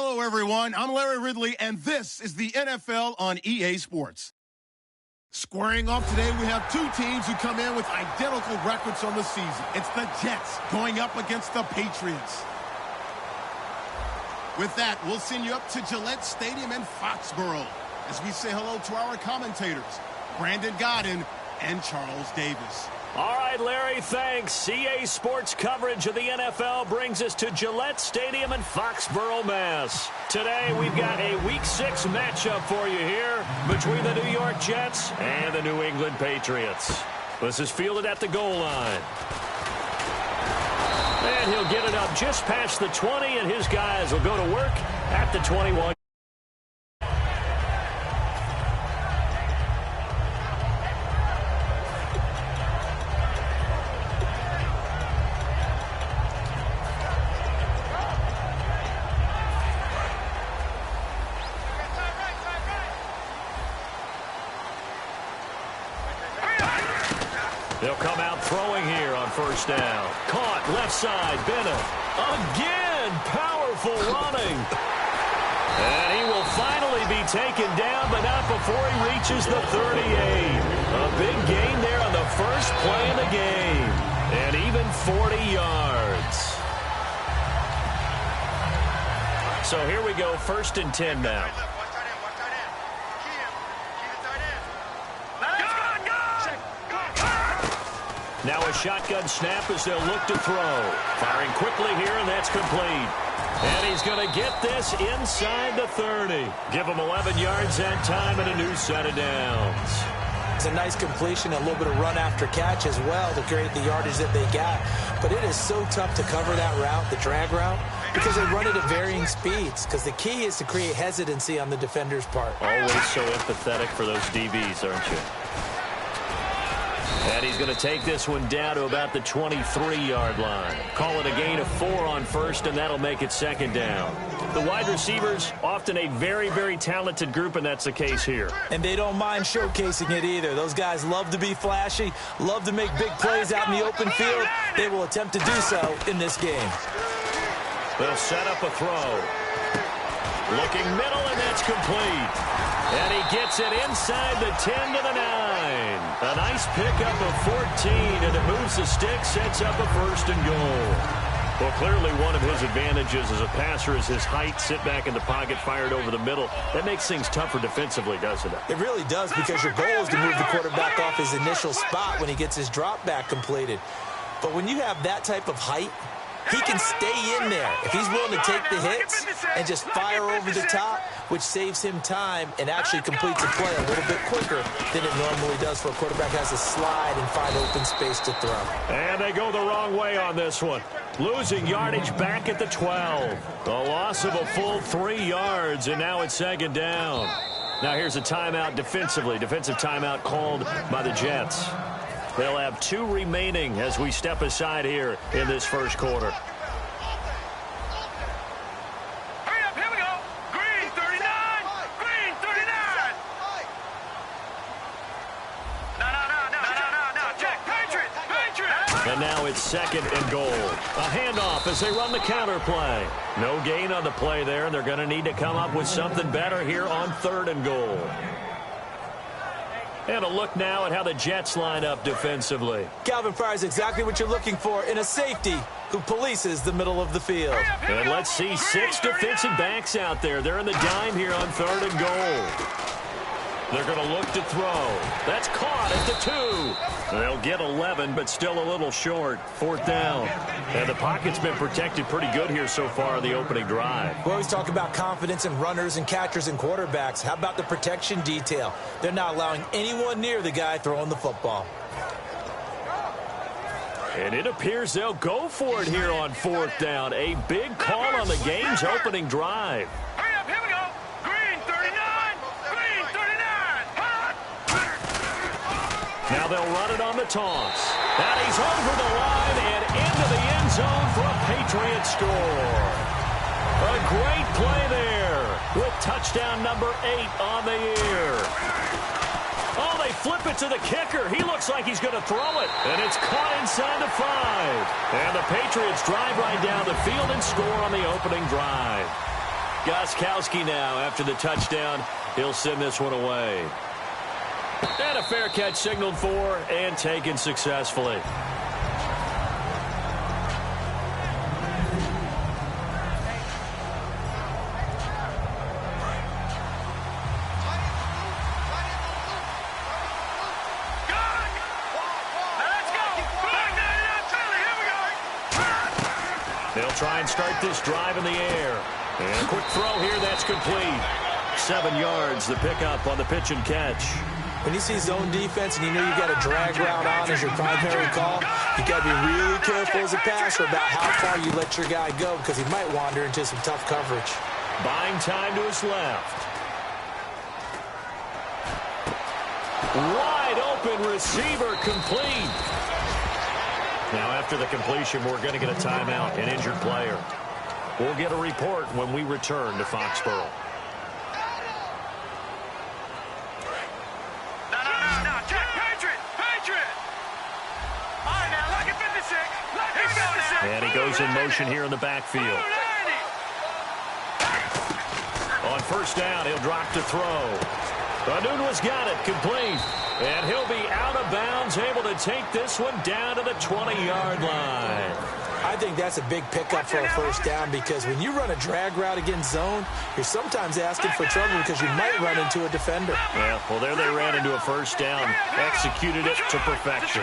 Hello, everyone. I'm Larry Ridley, and this is the NFL on EA Sports. Squaring off today, we have two teams who come in with identical records on the season. It's the Jets going up against the Patriots. With that, we'll send you up to Gillette Stadium in Foxborough as we say hello to our commentators, Brandon Godden and Charles Davis. All right, Larry, thanks. EA Sports coverage of the NFL brings us to Gillette Stadium in Foxborough, Mass. Today, we've got a Week 6 matchup for you here between the New York Jets and the New England Patriots. This is fielded at the goal line. And he'll get it up just past the 20, and his guys will go to work at the 21. They'll come out throwing here on first down. Caught left side, Bennett. Again, powerful running. And he will finally be taken down, but not before he reaches the 38. A big gain there on the first play of the game. And even 40 yards. So here we go, 1st and 10 now. Now a shotgun snap as they'll look to throw. Firing quickly here, and that's complete. And he's going to get this inside the 30. Give him 11 yards that time and a new set of downs. It's a nice completion, a little bit of run after catch as well to create the yardage that they got. But it is so tough to cover that route, the drag route, because they run it at varying speeds. Because the key is to create hesitancy on the defender's part. Always so empathetic for those DBs, aren't you? And he's going to take this one down to about the 23-yard line. Call it a gain of 4 on first, and that'll make it 2nd down. The wide receivers, often a very, very talented group, and that's the case here. And they don't mind showcasing it either. Those guys love to be flashy, love to make big plays out in the open field. They will attempt to do so in this game. They'll set up a throw. Looking middle, and that's complete. And he gets it inside the 10 to the 9. A nice pickup of 14, and it moves the stick, sets up a 1st and goal. Well, clearly one of his advantages as a passer is his height. Sit back in the pocket, fired over the middle. That makes things tougher defensively, doesn't it? It really does, because your goal is to move the quarterback off his initial spot when he gets his drop back completed. But when you have that type of height, he can stay in there if he's willing to take the hits and just fire over the top, which saves him time and actually completes a play a little bit quicker than it normally does for a quarterback who has to slide and find open space to throw. And they go the wrong way on this one. Losing yardage back at the 12. A loss of a full 3 yards, and now it's 2nd down. Now here's a timeout defensively. Defensive timeout called by the Jets. They'll have 2 remaining as we step aside here in this first quarter. Hurry up, here we go. Green 39. Green 39. No. Check. Patriots. And now it's 2nd and goal. A handoff as they run the counter play. No gain on the play there, and they're going to need to come up with something better here on 3rd and goal. And a look now at how the Jets line up defensively. Calvin fires exactly what you're looking for in a safety who polices the middle of the field. And let's see 6 defensive backs out there. They're in the dime here on 3rd and goal. They're going to look to throw. That's caught at the 2. They'll get 11, but still a little short. 4th down. And the pocket's been protected pretty good here so far in the opening drive. We always talk about confidence in runners and catchers and quarterbacks. How about the protection detail? They're not allowing anyone near the guy throwing the football. And it appears they'll go for it here on 4th down. A big call on the game's opening drive. Hurry up, here we go. Green 39. Green 39. Now they'll run it on the toss. And he's over the line and into the end zone for a Patriots score. A great play there with touchdown number 8 on the year. Oh, they flip it to the kicker. He looks like he's going to throw it. And it's caught inside the 5. And the Patriots drive right down the field and score on the opening drive. Gostkowski now after the touchdown. He'll send this one away. And a fair catch signaled for and taken successfully. They'll try and start this drive in the air. And a quick throw here, that's complete. 7 yards, the pickup on the pitch and catch. When you see zone defense and you know you got a drag route on as your primary call, you got to be really careful as a passer about how far you let your guy go because he might wander into some tough coverage. Buying time to his left. Wide open receiver, complete. Now after the completion, we're going to get a timeout, an injured player. We'll get a report when we return to Foxborough. No, check, Patriot. All right, now, look at 56. And he goes in motion here in the backfield. On first down, he'll drop to throw. Anunwa's got it, complete. And he'll be out of bounds, able to take this one down to the 20-yard line. I think that's a big pickup for a first down because when you run a drag route against zone, you're sometimes asking for trouble because you might run into a defender. Yeah, well, there they ran into a first down, executed it to perfection.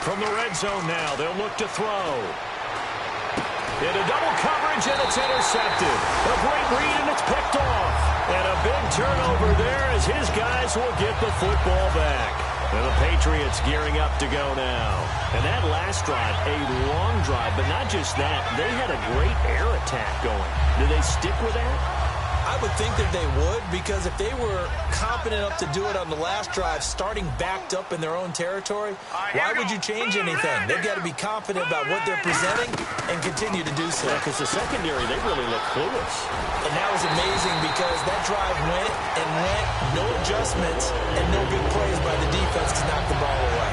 From the red zone now, they'll look to throw. Into double coverage, and it's intercepted. A great read, and it's picked off. And a big turnover there as his guys will get the football back. And the Patriots gearing up to go now. And that last drive, a long drive, but not just that. They had a great air attack going. Do they stick with that? I would think that they would because if they were competent enough to do it on the last drive, starting backed up in their own territory, why would you change anything? They've got to be confident about what they're presenting and continue to do so. Because the secondary, they really look clueless. And that was amazing because that drive went and went, no adjustments, and no big plays by the defense to knock the ball away.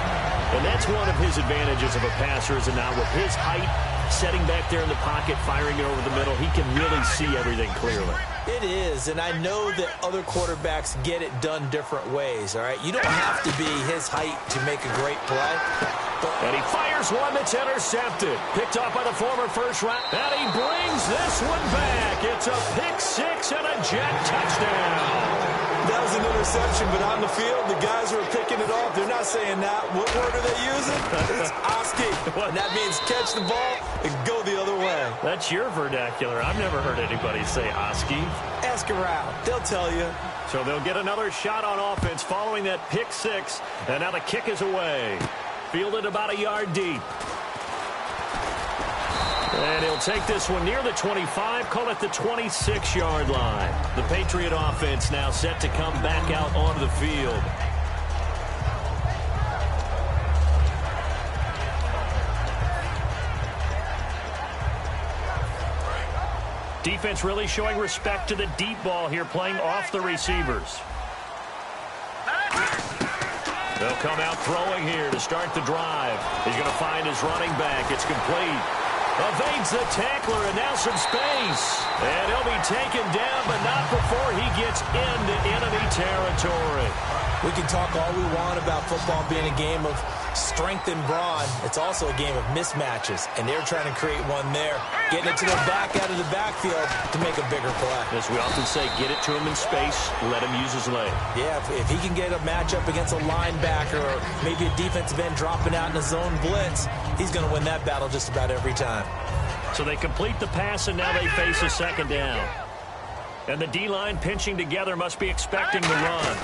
And that's one of his advantages of a passer, is now with his height, setting back there in the pocket, firing it over the middle, he can really see everything clearly. It is, and I know that other quarterbacks get it done different ways, all right? You don't have to be his height to make a great play. And he fires one that's intercepted. Picked off by the former first round. And he brings this one back. It's a pick six and a jet touchdown. That was an interception, but on the field, the guys who are picking it off, they're not saying that. What word are they using? It's Oski. And that means catch the ball and go the other way. That's your vernacular. I've never heard anybody say Oski. Ask around. They'll tell you. So they'll get another shot on offense following that pick six. And now the kick is away. Fielded about a yard deep. And he'll take this one near the 25, call it the 26-yard line. The Patriot offense now set to come back out onto the field. Defense really showing respect to the deep ball here, playing off the receivers. They'll come out throwing here to start the drive. He's going to find his running back. It's complete. Evades the tackler, and now some space. And he'll be taken down, but not before he gets into enemy territory. We can talk all we want about football being a game of strength and brawn. It's also a game of mismatches, and they're trying to create one there, getting it to the back out of the backfield to make a bigger play. As we often say, get it to him in space, let him use his leg. Yeah, if he can get a matchup against a linebacker or maybe a defensive end dropping out in a zone blitz, he's going to win that battle just about every time. So they complete the pass, and now they face a second down. And the D-line pinching together must be expecting the run.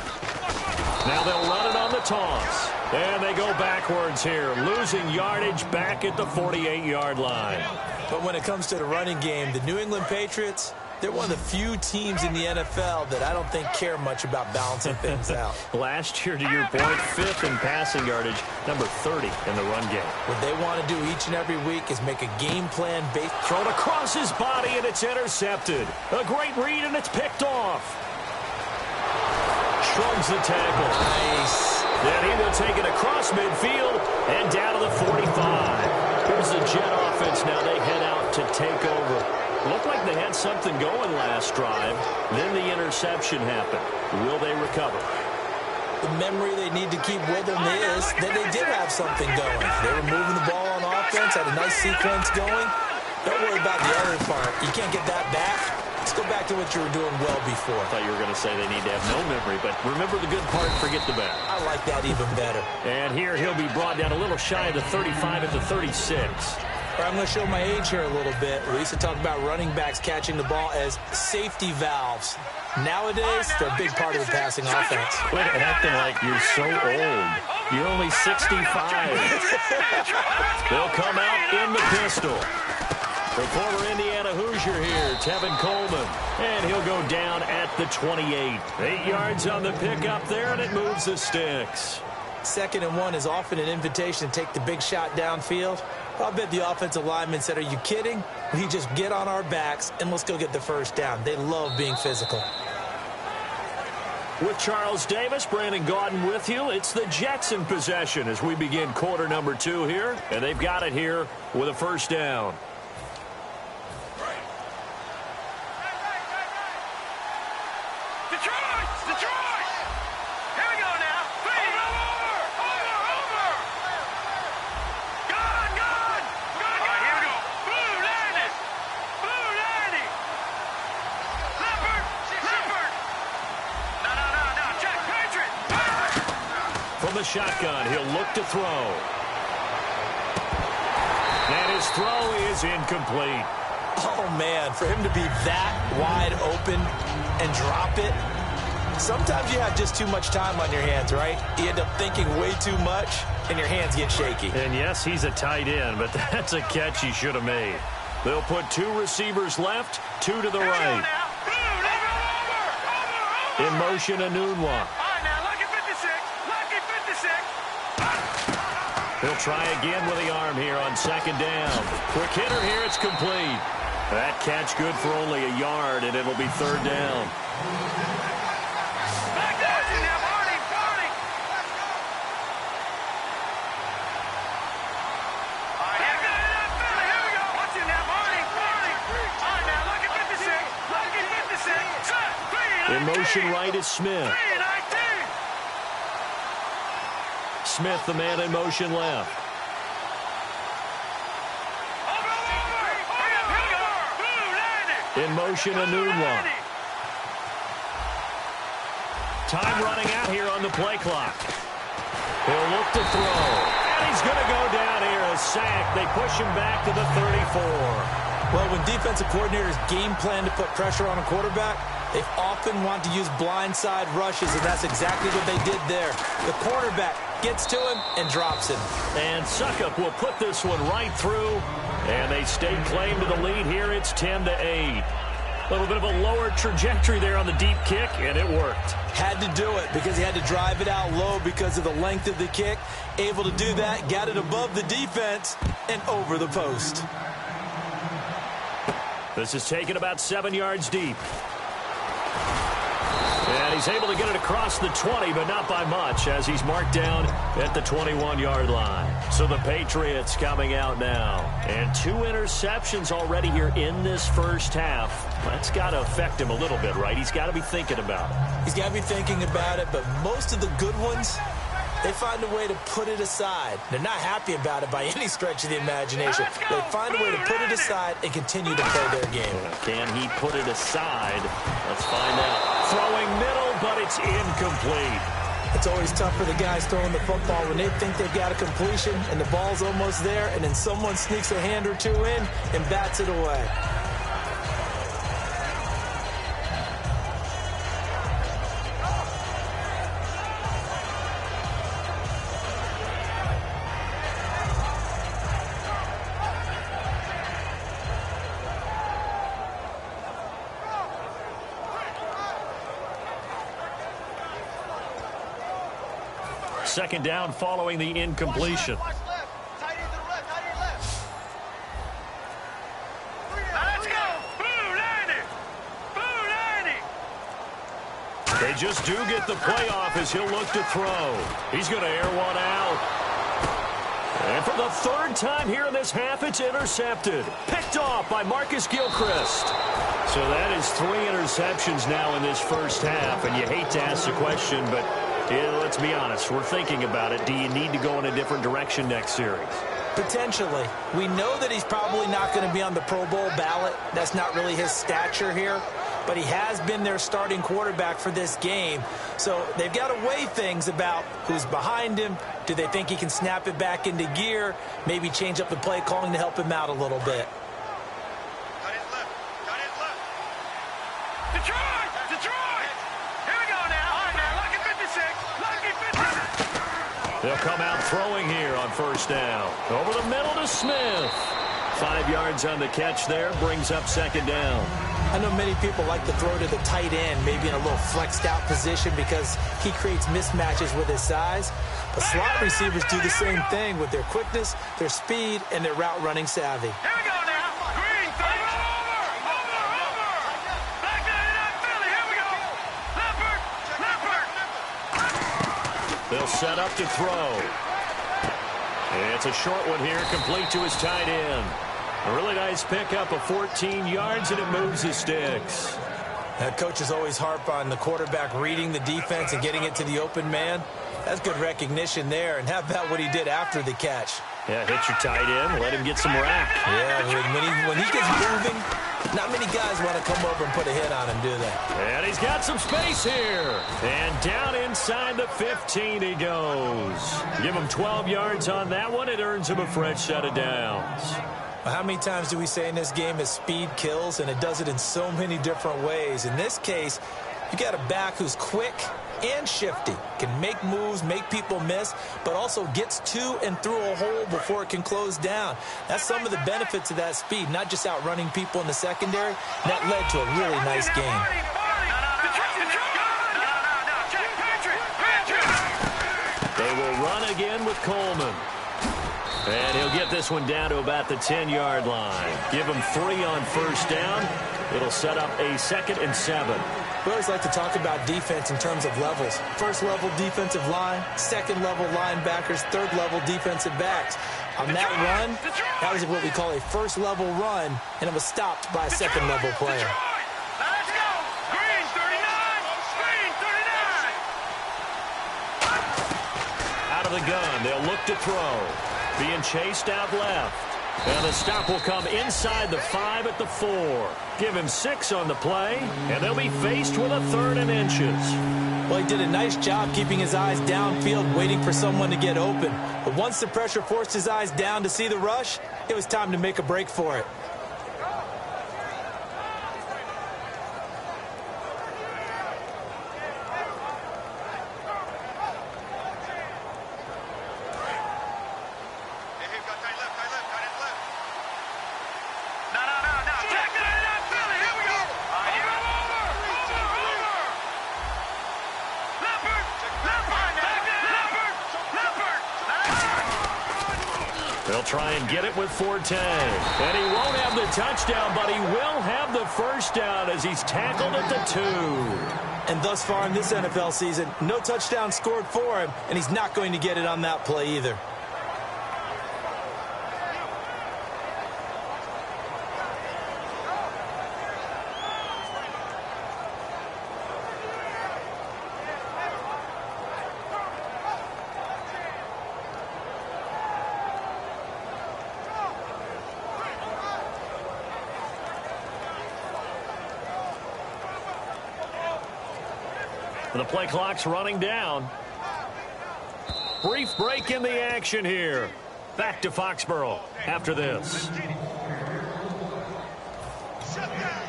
Now they'll run it on the toss. And they go backwards here, losing yardage back at the 48-yard line. But when it comes to the running game, the New England Patriots, they're one of the few teams in the NFL that I don't think care much about balancing things out. Last year, to your point, 5th in passing yardage, number 30 in the run game. What they want to do each and every week is make a game plan based. Thrown across his body, and it's intercepted. A great read, and it's picked off. Shrugs the tackle. Nice. Then he will take it across midfield and down to the 45. Here's the Jet offense now. They head out to take over. Looked like they had something going last drive. Then the interception happened. Will they recover? The memory they need to keep with them is that they did have something going. They were moving the ball on offense, had a nice sequence going. Don't worry about the other part. You can't get that back. Let's go back to what you were doing well before. I thought you were going to say they need to have no memory, but remember the good part, forget the bad. I like that even better. And here he'll be brought down a little shy of the 35 at the 36. I'm going to show my age here a little bit. We used to talk about running backs catching the ball as safety valves. Nowadays, they're a big part of the passing offense. Quit acting like you're so old. You're only 65. They'll come out in the pistol. The former Indiana Hoosier here, Tevin Coleman. And he'll go down at the 28. 8 yards on the pickup there, and it moves the sticks. 2nd and 1 is often an invitation to take the big shot downfield. I'll bet the offensive lineman said, are you kidding? We just get on our backs and let's go get the first down. They love being physical. With Charles Davis, Brandon Gaudin with you. It's the Jets in possession as we begin quarter number 2 here. And they've got it here with a first down. The shotgun, he'll look to throw. And his throw is incomplete. Oh, man, for him to be that wide open and drop it. Sometimes you have just too much time on your hands, right? You end up thinking way too much, and your hands get shaky. And yes, he's a tight end, but that's a catch he should have made. They'll put 2 receivers left, 2 to the right. In motion, Anunwa. He'll try again with the arm here on 2nd down. Quick hitter here, it's complete. That catch good for only a yard, and it'll be 3rd down. In motion right is Smith. Smith, the man in motion left. In motion, Anunwa. Time running out here on the play clock. He'll look to throw. And he's going to go down here. A sack. They push him back to the 34. Well, when defensive coordinators game plan to put pressure on a quarterback, they often want to use blindside rushes, and that's exactly what they did there. The quarterback gets to him and drops him. And Suckup will put this one right through, and they stay claim to the lead here. It's 10-8. A little bit of a lower trajectory there on the deep kick, and it worked. Had to do it because he had to drive it out low because of the length of the kick. Able to do that, got it above the defense and over the post. This is taken about 7 yards deep. And he's able to get it across the 20, but not by much, as he's marked down at the 21-yard line. So the Patriots coming out now. And 2 interceptions already here in this first half. That's got to affect him a little bit, right? He's got to be thinking about it. He's got to be thinking about it, but most of the good ones, they find a way to put it aside. They're not happy about it by any stretch of the imagination. They find a way to put it aside and continue to play their game. Can he put it aside? Let's find out. Throwing middle, but it's incomplete. It's always tough for the guys throwing the football when they think they've got a completion and the ball's almost there, and then someone sneaks a hand or 2 in and bats it away. Second down following the incompletion. They just do get the playoff as he'll look to throw. He's going to air one out. And for the third time here in this half, it's intercepted. Picked off by Marcus Gilchrist. So that is 3 interceptions now in this first half. And you hate to ask the question, but let's be honest. We're thinking about it. Do you need to go in a different direction next series? Potentially. We know that he's probably not going to be on the Pro Bowl ballot. That's not really his stature here. But he has been their starting quarterback for this game. So they've got to weigh things about who's behind him. Do they think he can snap it back into gear? Maybe change up the play calling to help him out a little bit. Cut his left. Cut his left. Detroit! Detroit! Here we go now. All right, now. Lucky 56. Lucky 56. They'll come out throwing here on first down. Over the middle to Smith. 5 yards on the catch there. Brings up second down. I know many people like to throw to the tight end, maybe in a little flexed out position because he creates mismatches with his size. But slot receivers do the same thing with their quickness, their speed, and their route running savvy. Here we go now. Green, over. Back 99 Philly. Here we go. Leopard. They'll set up to throw. It's a short one here, complete to his tight end. A really nice pickup of 14 yards, and it moves the sticks. Coaches always harp on the quarterback reading the defense and getting it to the open man. That's good recognition there. And how about what he did after the catch? Yeah, hit your tight end, let him get some rack. Yeah, when he gets moving, not many guys want to come over and put a hit on him, do they? And he's got some space here. And down inside the 15 he goes. Give him 12 yards on that one. It earns him a fresh set of downs. Well, how many times do we say in this game is speed kills, and it does it in so many different ways. In this case, you got a back who's quick and shifty, can make moves, make people miss, but also gets to and through a hole before it can close down. That's some of the benefits of that speed, not just outrunning people in the secondary. That led to a really nice game. They will run again with Coleman. And he'll get this one down to about the 10-yard line. Give him 3 on first down. It'll set up a 2nd and 7. We always like to talk about defense in terms of levels. First-level defensive line, second-level linebackers, third-level defensive backs. On that run, that was what we call a first-level run, and it was stopped by a second-level player. Let's go. Green 39. Green 39. Out of the gun, they'll look to throw. Being chased out left. And the stop will come inside the 5 at the 4. Give him 6 on the play, and they'll be faced with a 3rd and inches. Well, he did a nice job keeping his eyes downfield, waiting for someone to get open. But once the pressure forced his eyes down to see the rush, it was time to make a break for it. They'll try and get it with Forte. And he won't have the touchdown, but he will have the first down as he's tackled at the 2. And thus far in this NFL season, no touchdown scored for him, and he's not going to get it on that play either. The play clock's running down. Brief break in the action here. Back to Foxborough after this. Shut down.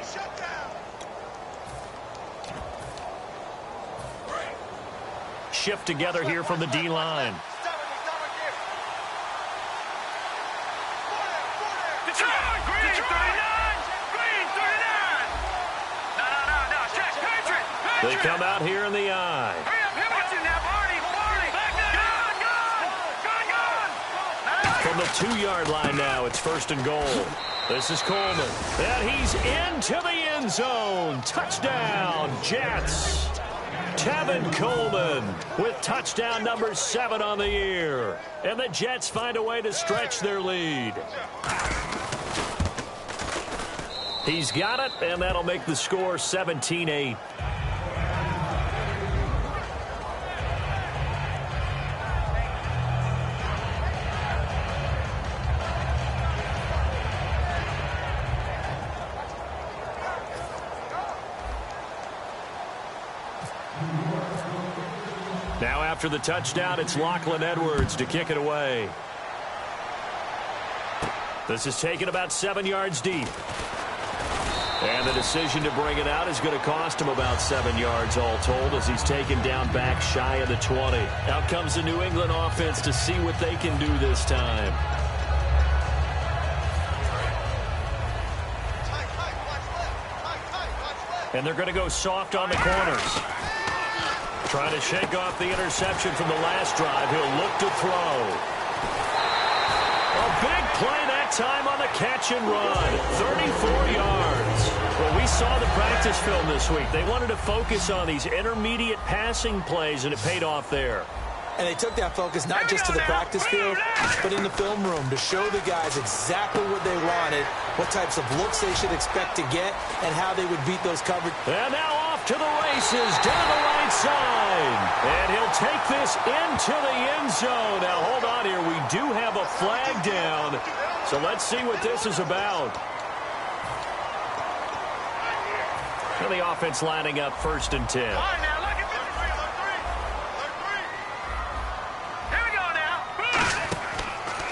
Shift together here from the D-line. Green 39. Green 39. No. Check. Patriots. They come out here in the eye. Hurry up. Watch it now, Barney. Back there. Gone. From the 2-yard line now, it's 1st and goal. This is Coleman. And he's into the end zone. Touchdown, Jets. Tevin Coleman with touchdown number 7 on the year. And the Jets find a way to stretch their lead. He's got it, and that'll make the score 17-8. Now after the touchdown, it's Lachlan Edwards to kick it away. This is taken about 7 yards deep. And the decision to bring it out is going to cost him about 7 yards all told as he's taken down back shy of the 20. Out comes the New England offense to see what they can do this time. And they're going to go soft on the corners. Trying to shake off the interception from the last drive. He'll look to throw. A big play that time on the catch and run. 34 yards. Well, we saw the practice film this week. They wanted to focus on these intermediate passing plays, and it paid off there. And they took that focus not just to the practice field, but in the film room to show the guys exactly what they wanted, what types of looks they should expect to get, and how they would beat those coverage. And now off to the races down the right side. And he'll take this into the end zone. Now, hold on here. We do have a flag down. So let's see what this is about. And the offense lining up 1st and 10.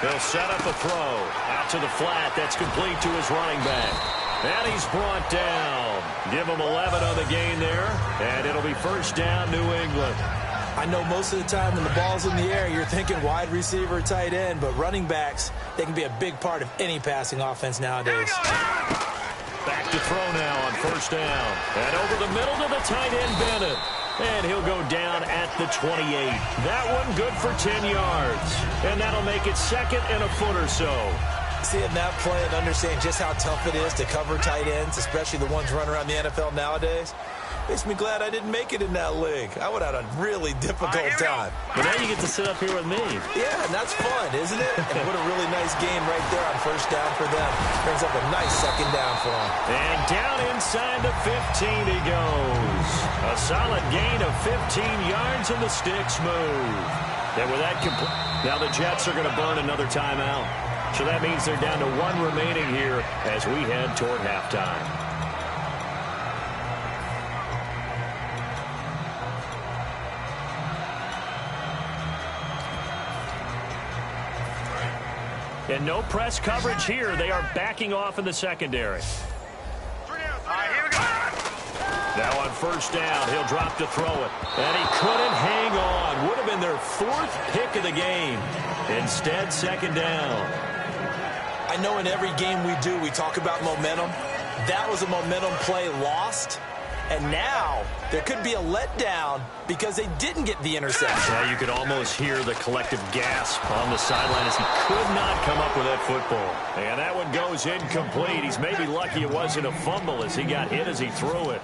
He'll set up a throw out to the flat. That's complete to his running back. And he's brought down. Give him 11 on the gain there. And it'll be 1st down, New England. I know most of the time when the ball's in the air, you're thinking wide receiver, tight end, but running backs, they can be a big part of any passing offense nowadays. Back to throw now on 1st down. And over the middle to the tight end, Bennett. And he'll go down at the 28. That one good for 10 yards. And that'll make it 2nd and a foot or so. Seeing that play and understanding just how tough it is to cover tight ends, especially the ones running around the NFL nowadays, makes me glad I didn't make it in that league. I would have had a really difficult time. But now you get to sit up here with me. Yeah, and that's fun, isn't it? And what a really nice game right there on 1st down for them. Brings up a nice 2nd down for them. And down inside the 15 he goes. A solid gain of 15 yards and the sticks move. And with that complete, now the Jets are going to burn another timeout. So that means they're down to 1 remaining here as we head toward halftime. And no press coverage here. They are backing off in the secondary. All right, here we go. Now on 1st down, he'll drop to throw it. And he couldn't hang on. Would have been their 4th pick of the game. Instead, 2nd down. I know in every game we do, we talk about momentum. That was a momentum play lost. And now there could be a letdown because they didn't get the interception. Yeah, you could almost hear the collective gasp on the sideline as he could not come up with that football. And that one goes incomplete. He's maybe lucky it wasn't a fumble as he got hit as he threw it.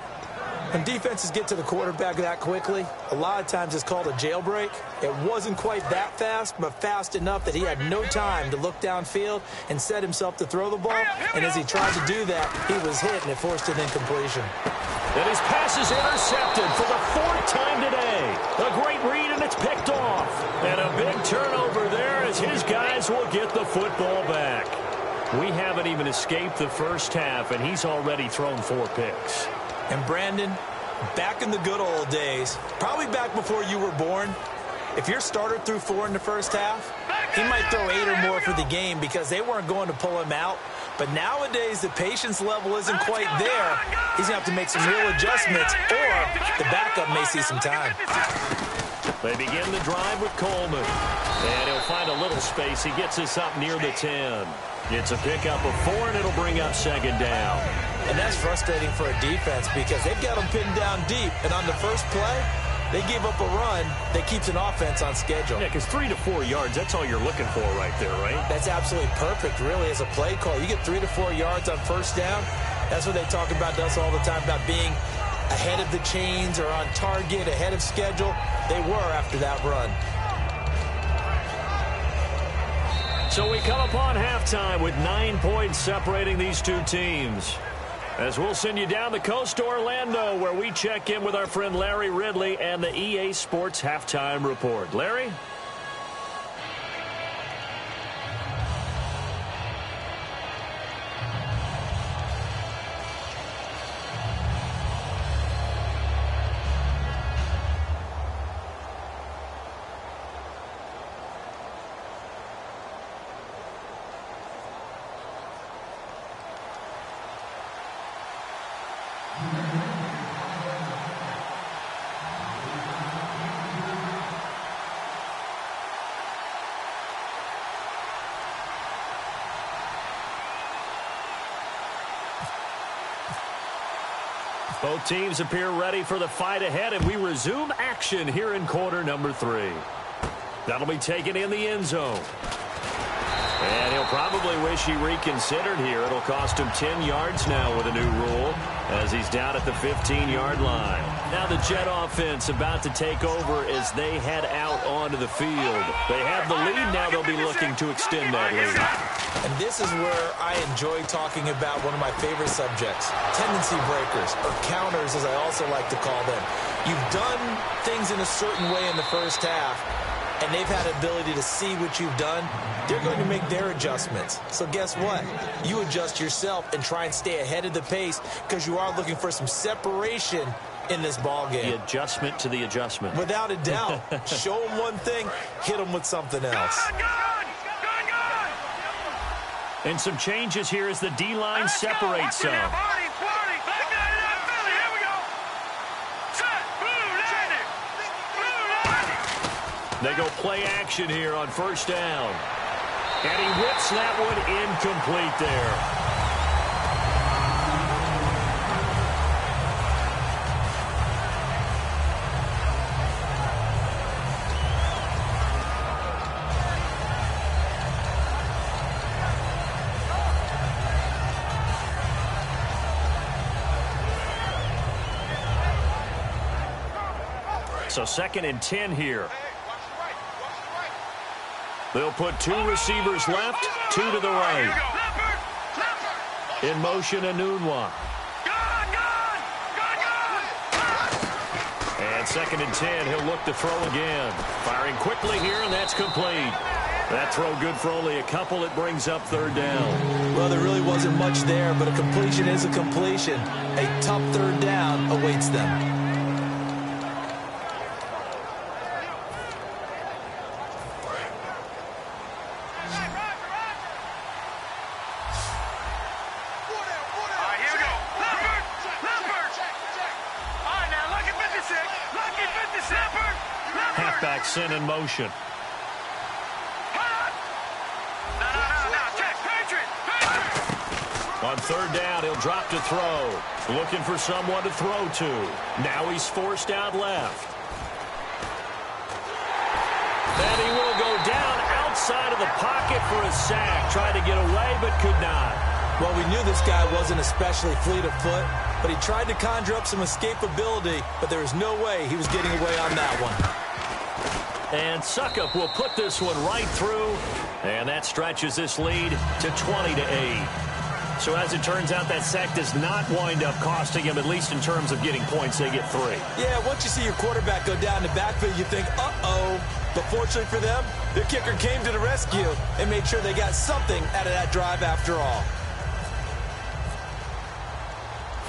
When defenses get to the quarterback that quickly, a lot of times it's called a jailbreak. It wasn't quite that fast, but fast enough that he had no time to look downfield and set himself to throw the ball. And as he tried to do that, he was hit, and it forced an incompletion. And his pass is intercepted for the 4th time today. A great read, and it's picked off. And a big turnover there as his guys will get the football back. We haven't even escaped the first half, and he's already thrown 4 picks. And Brandon, back in the good old days, probably back before you were born, if your starter threw 4 in the first half, he might throw 8 or more for the game because they weren't going to pull him out. But nowadays, the patience level isn't quite there. He's going to have to make some real adjustments, or the backup may see some time. They begin the drive with Coleman. And he'll find a little space. He gets us up near the 10. It's a pickup of 4, and it'll bring up 2nd down. And that's frustrating for a defense because they've got them pinned down deep. And on the first play, they gave up a run that keeps an offense on schedule. Yeah, because 3 to 4 yards, that's all you're looking for right there, right? That's absolutely perfect, really, as a play call. You get 3 to 4 yards on 1st down. That's what they talk about to us all the time, about being ahead of the chains or on target, ahead of schedule. They were after that run. So we come upon halftime with 9 points separating these two teams. As we'll send you down the coast to Orlando, where we check in with our friend Larry Ridley and the EA Sports Halftime Report. Larry? Both teams appear ready for the fight ahead, and we resume action here in quarter number 3. That'll be taken in the end zone. And he'll probably wish he reconsidered here. It'll cost him 10 yards now with a new rule as he's down at the 15-yard line. Now the Jet offense about to take over as they head out onto the field. They have the lead. Now they'll be looking to extend that lead. And this is where I enjoy talking about one of my favorite subjects, tendency breakers, or counters as I also like to call them. You've done things in a certain way in the first half, and they've had the ability to see what you've done. They're going to make their adjustments. So guess what? You adjust yourself and try and stay ahead of the pace because you are looking for some separation in this ball game. The adjustment to the adjustment. Without a doubt. Show them one thing, hit them with something else. And some changes here as the D-line separates some. They go play action here on first down. And he whips that one incomplete there. So 2nd and 10 here. They'll put 2 receivers left, 2 to the right. In motion, Anunwa. And 2nd and 10, he'll look to throw again. Firing quickly here, and that's complete. That throw good for only a couple. It brings up 3rd down. Well, there really wasn't much there, but a completion is a completion. A tough 3rd down awaits them. Sent in motion. On 3rd down, he'll drop to throw. Looking for someone to throw to. Now he's forced out left. And he will go down outside of the pocket for a sack. Tried to get away, but could not. Well, we knew this guy wasn't especially fleet of foot, but he tried to conjure up some escapability, but there was no way he was getting away on that one. And Suckup will put this one right through, and that stretches this lead to 20-8. So as it turns out, that sack does not wind up costing him, at least in terms of getting points. They get 3. Yeah, once you see your quarterback go down the backfield, you think, uh-oh. But fortunately for them, their kicker came to the rescue and made sure they got something out of that drive after all.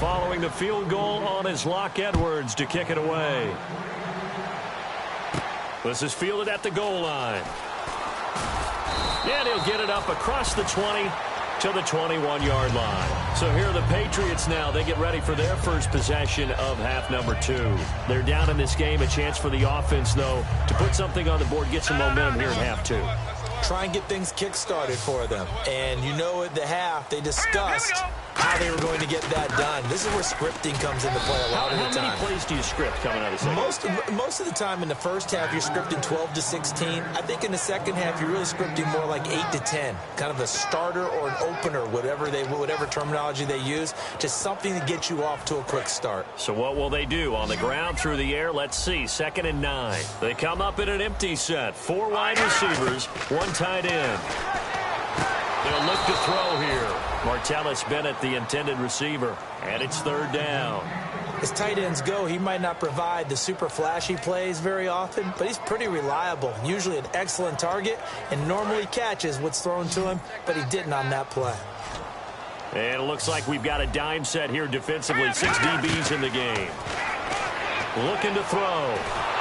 Following the field goal on his Locke Edwards to kick it away. This is fielded at the goal line. And he'll get it up across the 20 to the 21-yard line. So here are the Patriots now. They get ready for their first possession of half number 2. They're down in this game. A chance for the offense, though, to put something on the board, get some momentum here in half 2. Try and get things kick-started for them. And you know at the half, they discussed how how they were going to get that done. This is where scripting comes into play a lot of the time. How many plays do you script coming out of the second? Most of the time in the first half, you're scripting 12 to 16. I think in the second half, you're really scripting more like 8 to 10. Kind of a starter or an opener, whatever terminology they use. Just something to get you off to a quick start. So what will they do? On the ground, through the air? Let's see. 2nd and 9. They come up in an empty set. 4 wide receivers, 1 tight end. They'll look to throw here. Martellus Bennett, the intended receiver. And it's 3rd down. As tight ends go, he might not provide the super flashy plays very often, but he's pretty reliable. Usually an excellent target and normally catches what's thrown to him, but he didn't on that play. And it looks like we've got a dime set here defensively. 6 DBs in the game. Looking to throw.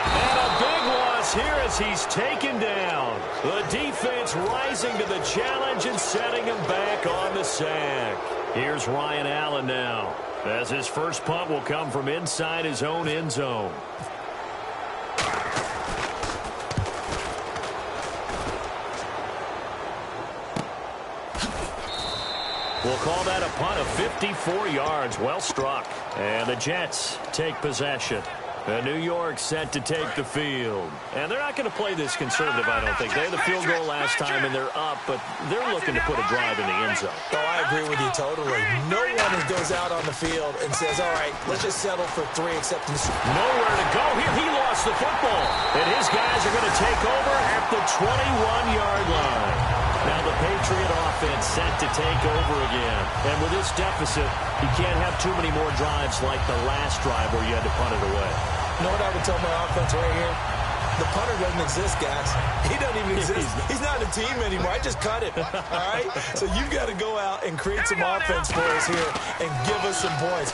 And a big loss here as he's taken down. The defense rising to the challenge and setting him back on the sack. Here's Ryan Allen now, as his first punt will come from inside his own end zone. We'll call that a punt of 54 yards. Well struck. And the Jets take possession. New York set to take the field. And they're not going to play this conservative, I don't think. They had the field goal last time, and they're up, but they're looking to put a drive in the end zone. Oh, I agree with you totally. No one goes out on the field and says, all right, let's just settle for 3 except in nowhere to go here. He lost the football. And his guys are going to take over at the 21-yard line. Now the Patriot offense set to take over again. And with this deficit, you can't have too many more drives like the last drive where you had to punt it away. You know what I would tell my offense right here? The punter doesn't exist, guys. He doesn't even exist. He's not a team anymore. I just cut him. All right? So you've got to go out and create some offense for us here and give us some points.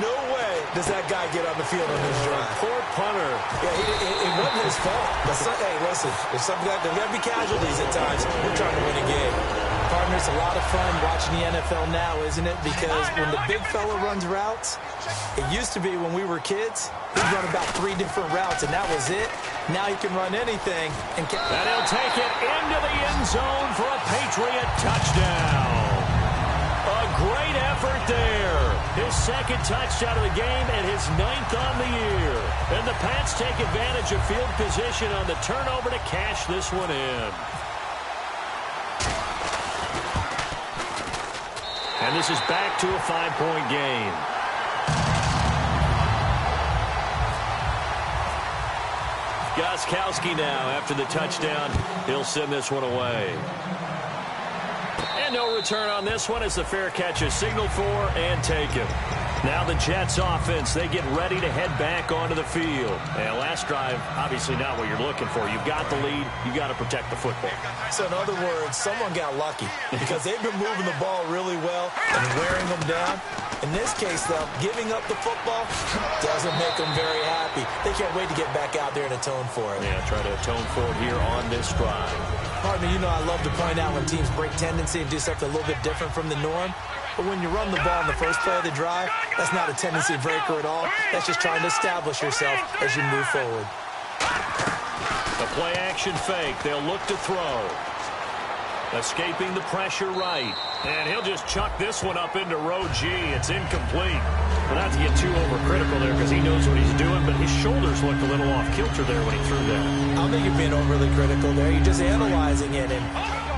No way does that guy get on the field on this drive. Poor punter. Yeah, it wasn't his fault. Hey, listen, if something like that, there's got to be casualties at times. We're trying to win a game. Partner, it's a lot of fun watching the NFL now, isn't it? Because when the big fella runs routes, it used to be when we were kids, he'd run about 3 different routes, and that was it. Now he can run anything. And he'll take it into the end zone for a Patriot touchdown. A great effort there. His 2nd touchdown of the game and his 9th on the year. And the Pats take advantage of field position on the turnover to cash this one in. And this is back to a 5-point game. Gostkowski now after the touchdown. He'll send this one away. And no return on this one as the fair catch is signaled for and taken. Now the Jets offense, they get ready to head back onto the field. And last drive, obviously not what you're looking for. You've got the lead. You've got to protect the football. So in other words, someone got lucky because they've been moving the ball really well and wearing them down. In this case, though, giving up the football doesn't make them very happy. They can't wait to get back out there and atone for it. Yeah, try to atone for it here on this drive. Pardon me, you know I love to point out when teams break tendency and do something a little bit different from the norm. But when you run the ball in the first play of the drive, that's not a tendency breaker at all. That's just trying to establish yourself as you move forward. A play-action fake. They'll look to throw. Escaping the pressure right. And he'll just chuck this one up into row G. It's incomplete. But not to get too overcritical there because he knows what he's doing, but his shoulders looked a little off-kilter there when he threw that. I don't think you're being overly critical there. You're just analyzing it, and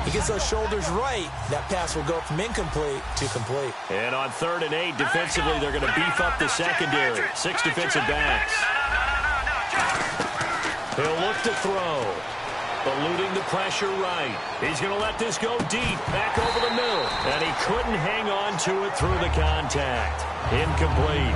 he gets those shoulders right. That pass will go from incomplete to complete. And on 3rd and 8, defensively, they're going to beef up the secondary. 6 defensive backs. He'll look to throw. Eluding the pressure right. He's going to let this go deep, back over the middle. And he couldn't hang on to it through the contact. Incomplete.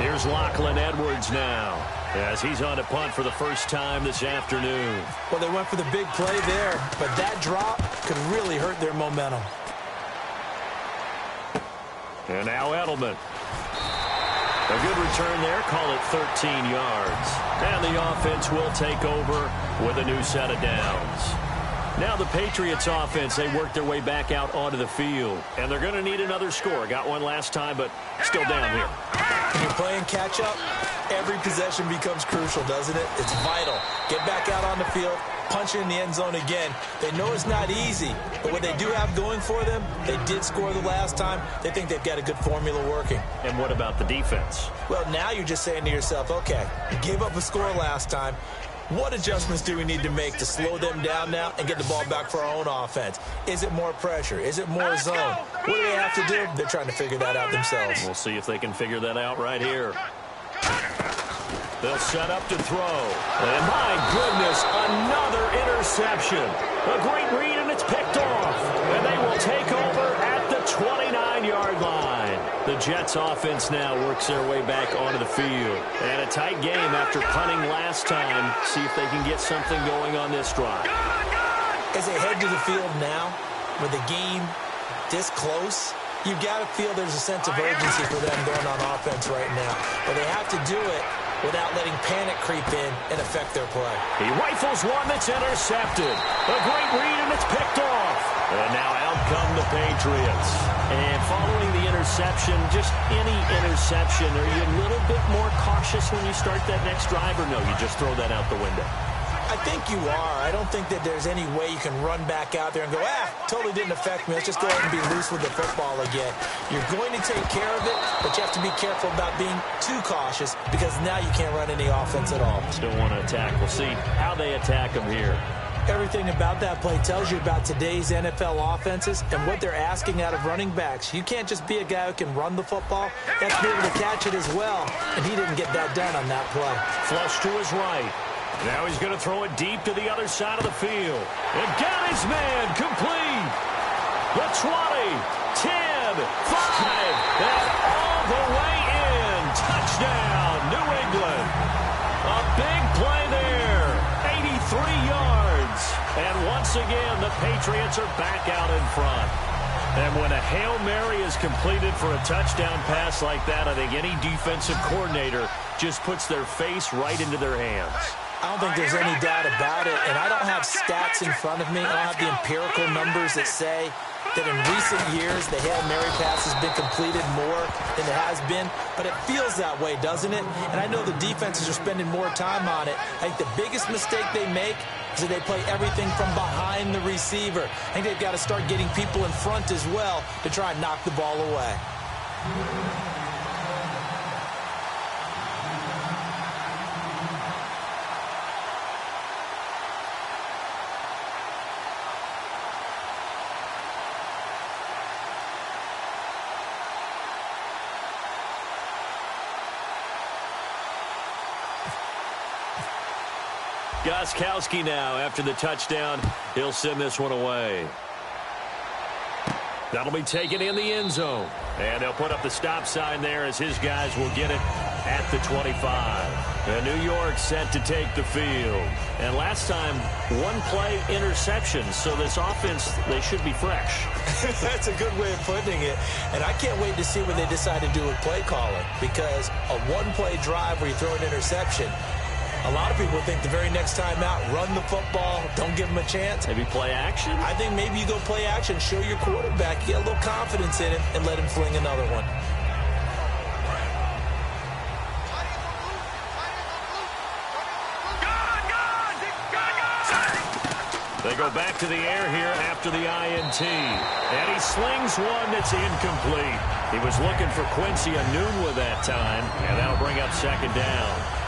Here's Lachlan Edwards now, as he's on a punt for the first time this afternoon. Well, they went for the big play there, but that drop could really hurt their momentum. And now Edelman. A good return there, call it 13 yards. And the offense will take over with a new set of downs. Now the Patriots offense, they work their way back out onto the field. And they're going to need another score. Got one last time, but still down here. When you're playing catch-up, every possession becomes crucial, doesn't it? It's vital. Get back out on the field, punching in the end zone again. They know it's not easy, but what they do have going for them, they did score the last time. They think they've got a good formula working. And what about the defense? Well, now you're just saying to yourself, okay, you gave up a score last time. What adjustments do we need to make to slow them down now and get the ball back for our own offense? Is it more pressure? Is it more zone? What do they have to do? They're trying to figure that out themselves. We'll see if they can figure that out right here. They'll set up to throw. And my goodness, another interception. A great read, and it's picked off. And they will take over at the 29-yard line. The Jets offense now works their way back onto the field. And a tight game after punting last time. See if they can get something going on this drive. As they head to the field now, with the game this close, you've got to feel there's a sense of urgency for them going on offense right now. But they have to do it without letting panic creep in and affect their play. He rifles one that's intercepted. A great read, and it's picked off. And now out come the Patriots. And following the interception, just any interception, are you a little bit more cautious when you start that next drive, or no, you just throw that out the window? I think you are. I don't think that there's any way you can run back out there and go, totally didn't affect me. Let's just go ahead and be loose with the football again. You're going to take care of it, but you have to be careful about being too cautious because now you can't run any offense at all. Still want to attack. We'll see how they attack them here. Everything about that play tells you about today's NFL offenses and what they're asking out of running backs. You can't just be a guy who can run the football. You have to be able to catch it as well, and he didn't get that done on that play. Flush to his right. Now he's going to throw it deep to the other side of the field. And got his man complete. The 20, 10, 5, and all the way in. Touchdown, New England. A big play there. 83 yards. And once again, the Patriots are back out in front. And when a Hail Mary is completed for a touchdown pass like that, I think any defensive coordinator just puts their face right into their hands. I don't think there's any doubt about it, and I don't have stats in front of me. I don't have the empirical numbers that say that in recent years the Hail Mary pass has been completed more than it has been, but it feels that way, doesn't it? And I know the defenses are spending more time on it. I think the biggest mistake they make is that they play everything from behind the receiver. I think they've got to start getting people in front as well to try and knock the ball away. Gostkowski now, after the touchdown, he'll send this one away. That'll be taken in the end zone. And they'll put up the stop sign there as his guys will get it at the 25. And New York set to take the field. And last time, one play interception. So this offense, they should be fresh. That's a good way of putting it. And I can't wait to see what they decide to do with play calling. Because a one-play drive where you throw an interception, a lot of people think the very next time out, run the football, don't give them a chance. Maybe play action? I think maybe you go play action, show your quarterback, get a little confidence in him, and let him fling another one. They go back to the air here after the INT. And he slings one that's incomplete. He was looking for Quincy Enunwa that time, and that'll bring up second down.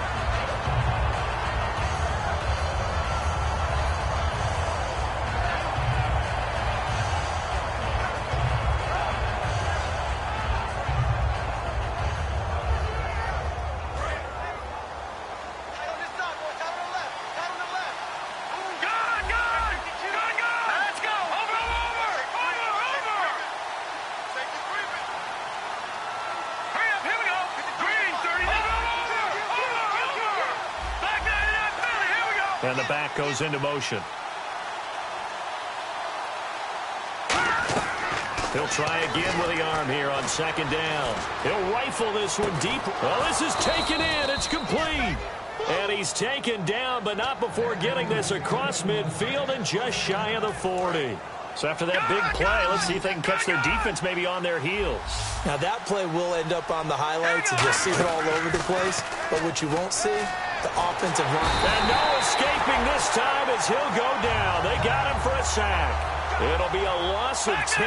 And the back goes into motion. He'll try again with the arm here on second down. He'll rifle this one deep. Well, this is taken in. It's complete. And he's taken down, but not before getting this across midfield and just shy of the 40. So after that big play, let's see if they can catch their defense maybe on their heels. Now that play will end up on the highlights and you'll see it all over the place. But what you won't see, the offensive line. And no escaping this time as he'll go down. They got him for a sack. It'll be a loss of 10.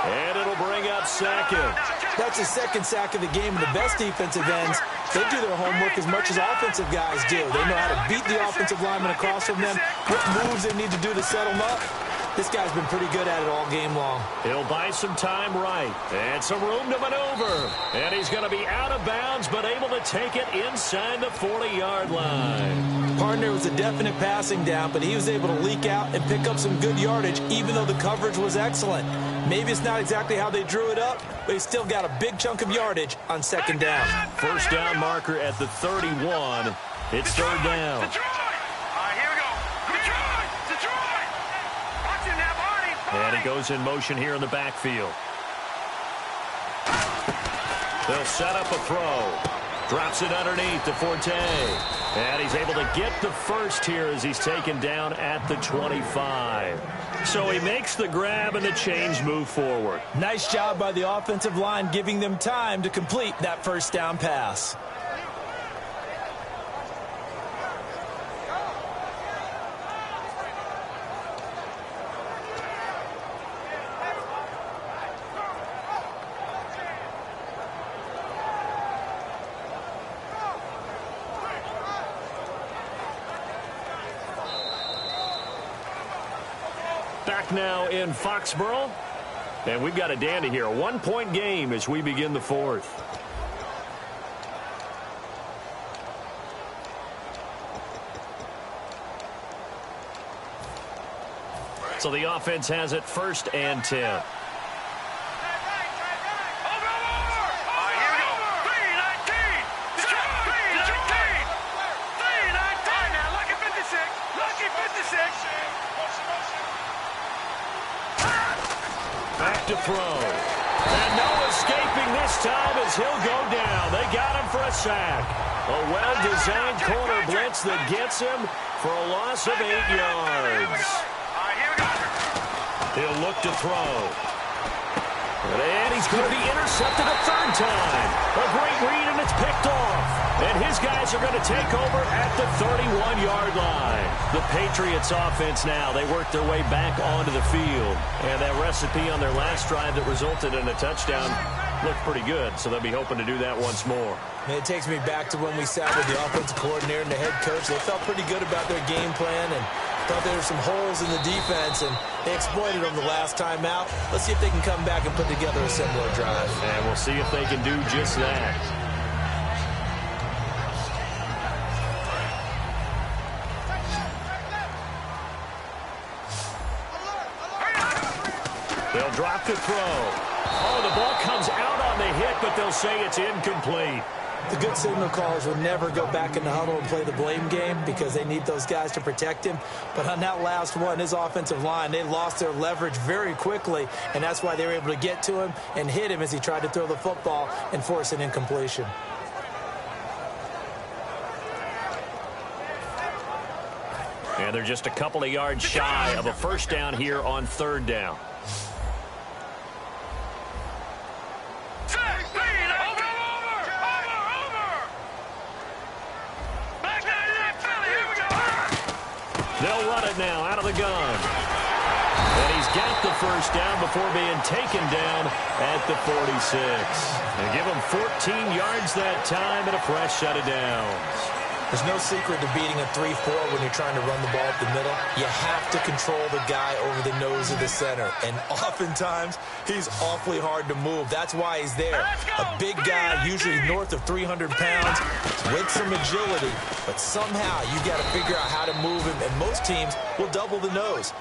And it'll bring up second. That's the second sack of the game. And the best defensive ends, they do their homework as much as offensive guys do. They know how to beat the offensive lineman across from them, what moves they need to do to set them up. This guy's been pretty good at it all game long. He'll buy some time right and some room to maneuver. And he's going to be out of bounds, but able to take it inside the 40-yard line. Partner was a definite passing down, but he was able to leak out and pick up some good yardage, even though the coverage was excellent. Maybe it's not exactly how they drew it up, but he still got a big chunk of yardage on second down. First down marker at the 31. It's third down. And he goes in motion here in the backfield. They'll set up a throw. Drops it underneath to Forte. And he's able to get the first here as he's taken down at the 25. So he makes the grab and the change move forward. Nice job by the offensive line giving them time to complete that first down pass. Back now in Foxborough. And we've got a dandy here. A 1-point game as we begin the fourth. So the offense has it first and 10. Back to throw. And no escaping this time as he'll go down. They got him for a sack. A well-designed corner blitz that gets him for a loss of 8 yards. He'll look to throw. And he's going to be intercepted a third time. A great read, and it's picked off. And his guys are going to take over at the 31-yard line. The Patriots offense now, they work their way back onto the field. And that recipe on their last drive that resulted in a touchdown looked pretty good, so they'll be hoping to do that once more. And it takes me back to when we sat with the offensive coordinator and the head coach. They felt pretty good about their game plan and thought there were some holes in the defense, and they exploited them the last time out. Let's see if they can come back and put together a similar drive. And we'll see if they can do just that. They'll drop the throw. Oh, the ball comes out on the hit, but they'll say it's incomplete. The good signal callers will never go back in the huddle and play the blame game because they need those guys to protect him. But on that last one, his offensive line, they lost their leverage very quickly, and that's why they were able to get to him and hit him as he tried to throw the football and force an incompletion. And they're just a couple of yards shy of a first down here on third down. They'll run it now out of the gun. And he's got the first down before being taken down at the 46. They give him 14 yards that time and a fresh set of downs. There's no secret to beating a 3-4 when you're trying to run the ball up the middle. You have to control the guy over the nose of the center. And oftentimes, he's awfully hard to move. That's why he's there. A big guy, usually north of 300 pounds, with some agility. But somehow, you got to figure out how to move him. And most teams will double the nose.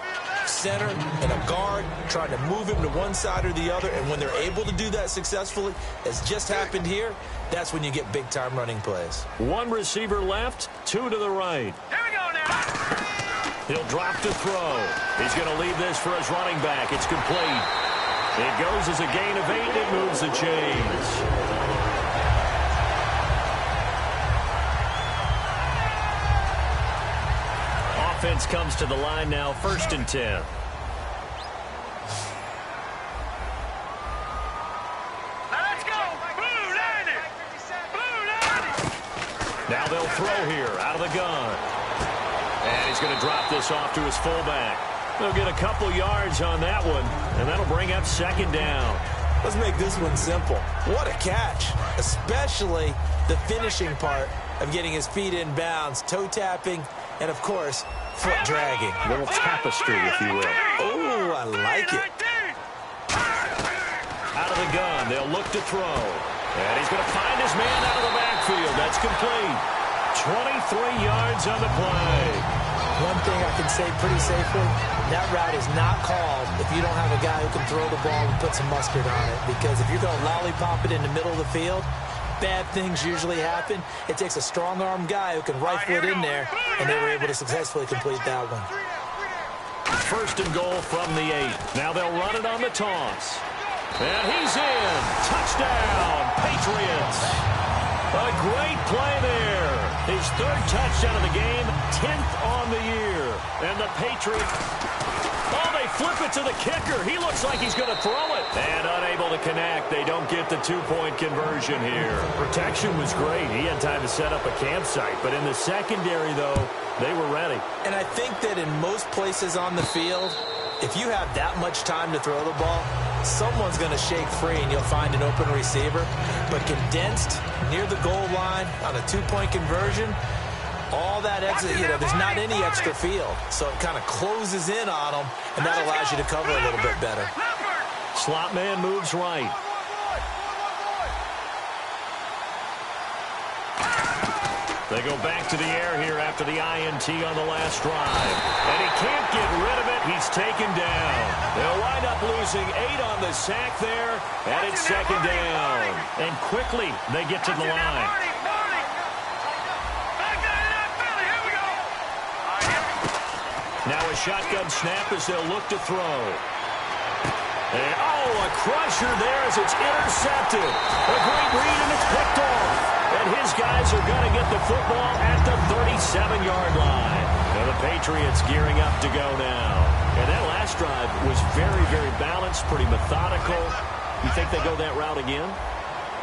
Center and a guard trying to move him to one side or the other. And when they're able to do that successfully, as just happened here, that's when you get big-time running plays. One receiver left, two to the right. Here we go now. He'll drop to throw. He's going to leave this for his running back. It's complete. It goes as a gain of 8. It moves the chains. Offense comes to the line now, first and 10. Now they'll throw here out of the gun. And he's going to drop this off to his fullback. They'll get a couple yards on that one, and that'll bring up second down. Let's make this one simple. What a catch, especially the finishing part of getting his feet in bounds, toe tapping, and, of course, foot dragging. A little tapestry, if you will. Oh, I like it. Out of the gun, they'll look to throw. And he's going to find his man out of the backfield. That's complete. 23 yards on the play. One thing I can say pretty safely, that route is not called if you don't have a guy who can throw the ball and put some mustard on it. Because if you're going to lollipop it in the middle of the field, bad things usually happen. It takes a strong-arm guy who can rifle it in there, and they were able to successfully complete that one. First and goal from the 8. Now they'll run it on the toss. And he's in. Touchdown, Patriots. A great play there. His third touchdown of the game, 10th on the year. And the Patriots, oh, they flip it to the kicker. He looks like he's going to throw it. And unable to connect. They don't get the two-point conversion here. Protection was great. He had time to set up a campsite. But in the secondary, though, they were ready. And I think that in most places on the field, if you have that much time to throw the ball, someone's going to shake free and you'll find an open receiver. But condensed near the goal line on a two-point conversion, all that exit, there's not any extra field. So it kind of closes in on them, and that allows you to cover a little bit better. Slot man moves right. They go back to the air here after the INT on the last drive. And he can't get rid of it. He's taken down. They'll wind up losing 8 on the sack there, and it's second down. And quickly, they get to the line. Now a shotgun snap as they'll look to throw. And, a crusher there as it's intercepted. A great read, and it's picked off. And his guys are going to get the football at the 37-yard line. And the Patriots gearing up to go now. And that last drive was very, very balanced, pretty methodical. You think they go that route again?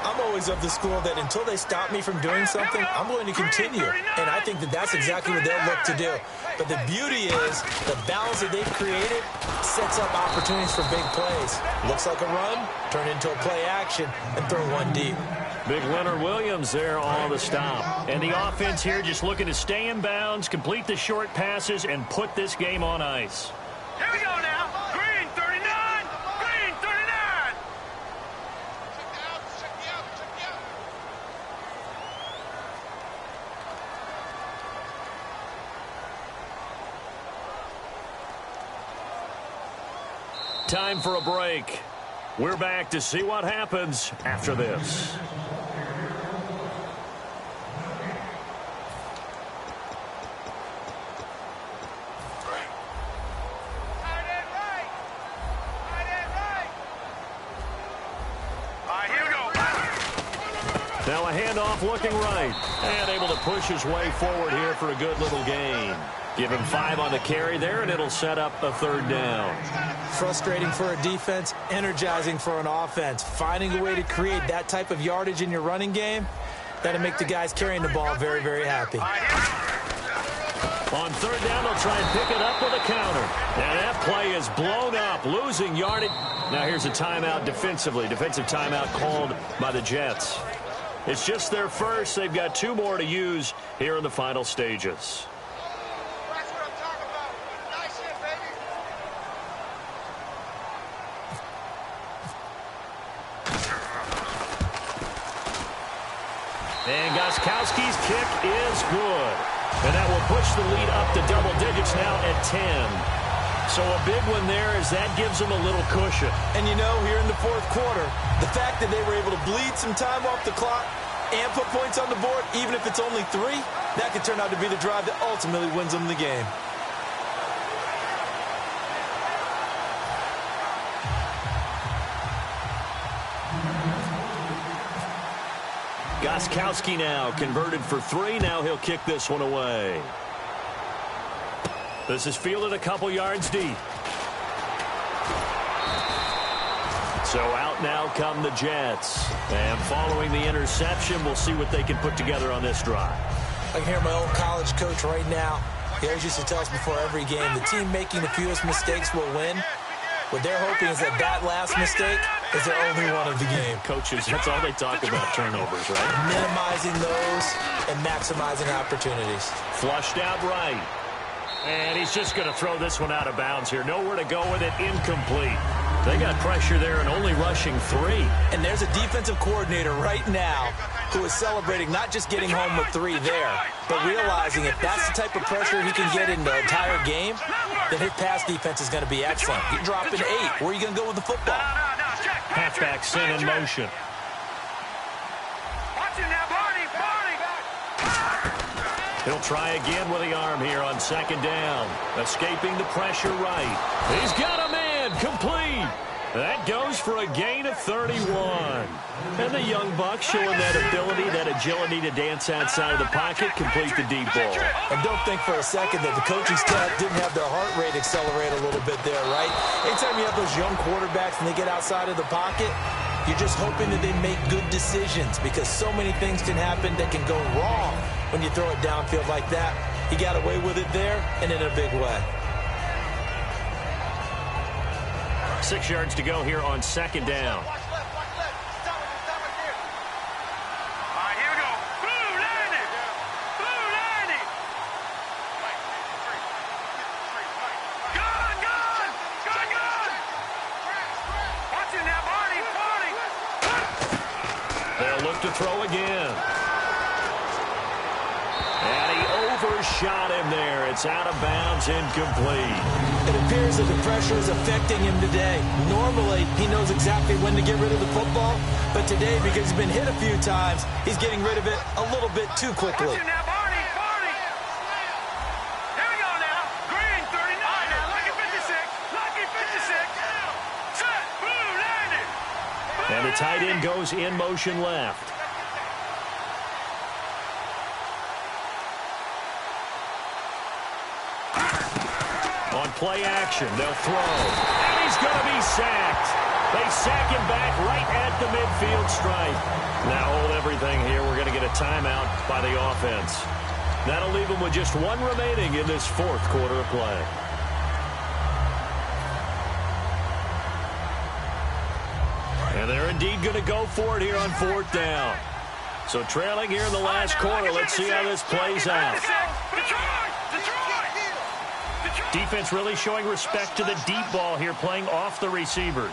I'm always of the school that until they stop me from doing something, I'm going to continue. And I think that that's exactly what they'll look to do. But the beauty is the balance that they've created sets up opportunities for big plays. Looks like a run, turn into a play action, and throw one deep. Big Leonard Williams there on the stop. And the offense here just looking to stay in bounds, complete the short passes, and put this game on ice. Here we go now. Green 39. Green 39. Time for a break. We're back to see what happens after this. Now a handoff looking right. And able to push his way forward here for a good little gain. Give him 5 on the carry there, and it'll set up a third down. Frustrating for a defense, energizing for an offense. Finding a way to create that type of yardage in your running game, that'll make the guys carrying the ball very, very happy. On third down, they'll try and pick it up with a counter. And that play is blown up, losing yardage. Now here's a timeout defensively. Defensive timeout called by the Jets. It's just their first. They've got 2 more to use here in the final stages. That's what I'm talking about. Nice hit, baby. And Gostkowski's kick is good. And that will push the lead up to double digits now at 10. So a big one there as that gives them a little cushion. And here in the fourth quarter, the fact that they were able to bleed some time off the clock and put points on the board, even if it's only 3, that could turn out to be the drive that ultimately wins them the game. Gostkowski now converted for 3. Now he'll kick this one away. This is fielded a couple yards deep. So out now come the Jets. And following the interception, we'll see what they can put together on this drive. I can hear my old college coach right now He always used to tell us before every game, the team making the fewest mistakes will win. What they're hoping is that last mistake is their only one of the game. Coaches, that's all they talk about, turnovers, right? Minimizing those and maximizing opportunities. Flushed out right. And he's just going to throw this one out of bounds here. Nowhere to go with it. Incomplete. They got pressure there and only rushing 3. And there's a defensive coordinator right now who is celebrating not just getting home with 3 there, but realizing if that's the type of pressure he can get in the entire game, then his pass defense is going to be excellent. You're dropping 8. Where are you going to go with the football? Halfback sent in motion. He'll try again with the arm here on 2nd down. Escaping the pressure right. He's got a man. Complete. That goes for a gain of 31. And the young buck showing that ability, that agility to dance outside of the pocket, complete the deep ball. And don't think for a second that the coaching staff didn't have their heart rate accelerate a little bit there, right? Anytime you have those young quarterbacks and they get outside of the pocket, you're just hoping that they make good decisions because so many things can happen that can go wrong when you throw it downfield like that. He got away with it there and in a big way. 6 yards to go here on 2nd down. All right, here we go. Blue landing. Blue landing. Gun, gun. Gun, gun. Watching that, Barney. They'll look to throw again. And he overshot him there. It's out of bounds, incomplete. It appears that the pressure is affecting him today. Normally, he knows exactly when to get rid of the football, but today, because he's been hit a few times, he's getting rid of it a little bit too quickly. Watching that, Barney. Here we go now. Green, 39. Now, lucky 56. Lucky 56. Set. Blue landing. And the tight end goes in motion left. On play action, they'll throw. And he's going to be sacked. They sack him back right at the midfield stripe. Now hold everything here. We're going to get a timeout by the offense. That'll leave them with just 1 remaining in this 4th quarter of play. And they're indeed going to go for it here on 4th down. So trailing here in the last quarter. Let's see how this plays out. Defense really showing respect to the deep ball here, playing off the receivers.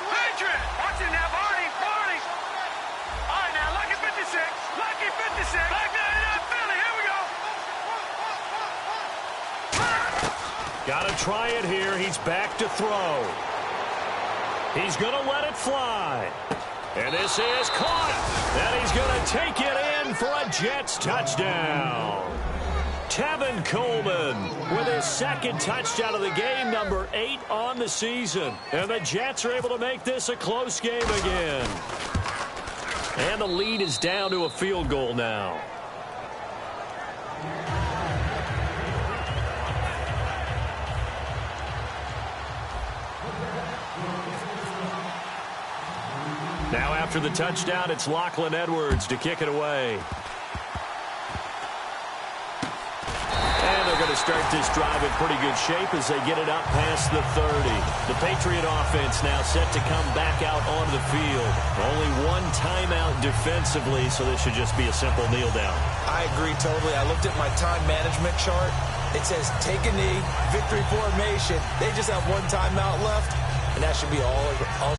Patriots. Watching that, Barney. All right, now, lucky 56. Lucky 56. Back there in Philly. Here we go. Got to try it here. He's back to throw. He's going to let it fly. And this is caught. And he's going to take it in for a Jets touchdown. Tevin Coleman with his 2nd touchdown of the game, number 8 on the season. And the Jets are able to make this a close game again. And the lead is down to a field goal now. Now after the touchdown, it's Lachlan Edwards to kick it away. And they're going to start this drive in pretty good shape as they get it up past the 30. The Patriot offense now set to come back out onto the field. Only 1 timeout defensively, so this should just be a simple kneel down. I agree totally. I looked at my time management chart. It says take a knee, victory formation. They just have 1 timeout left, and that should be all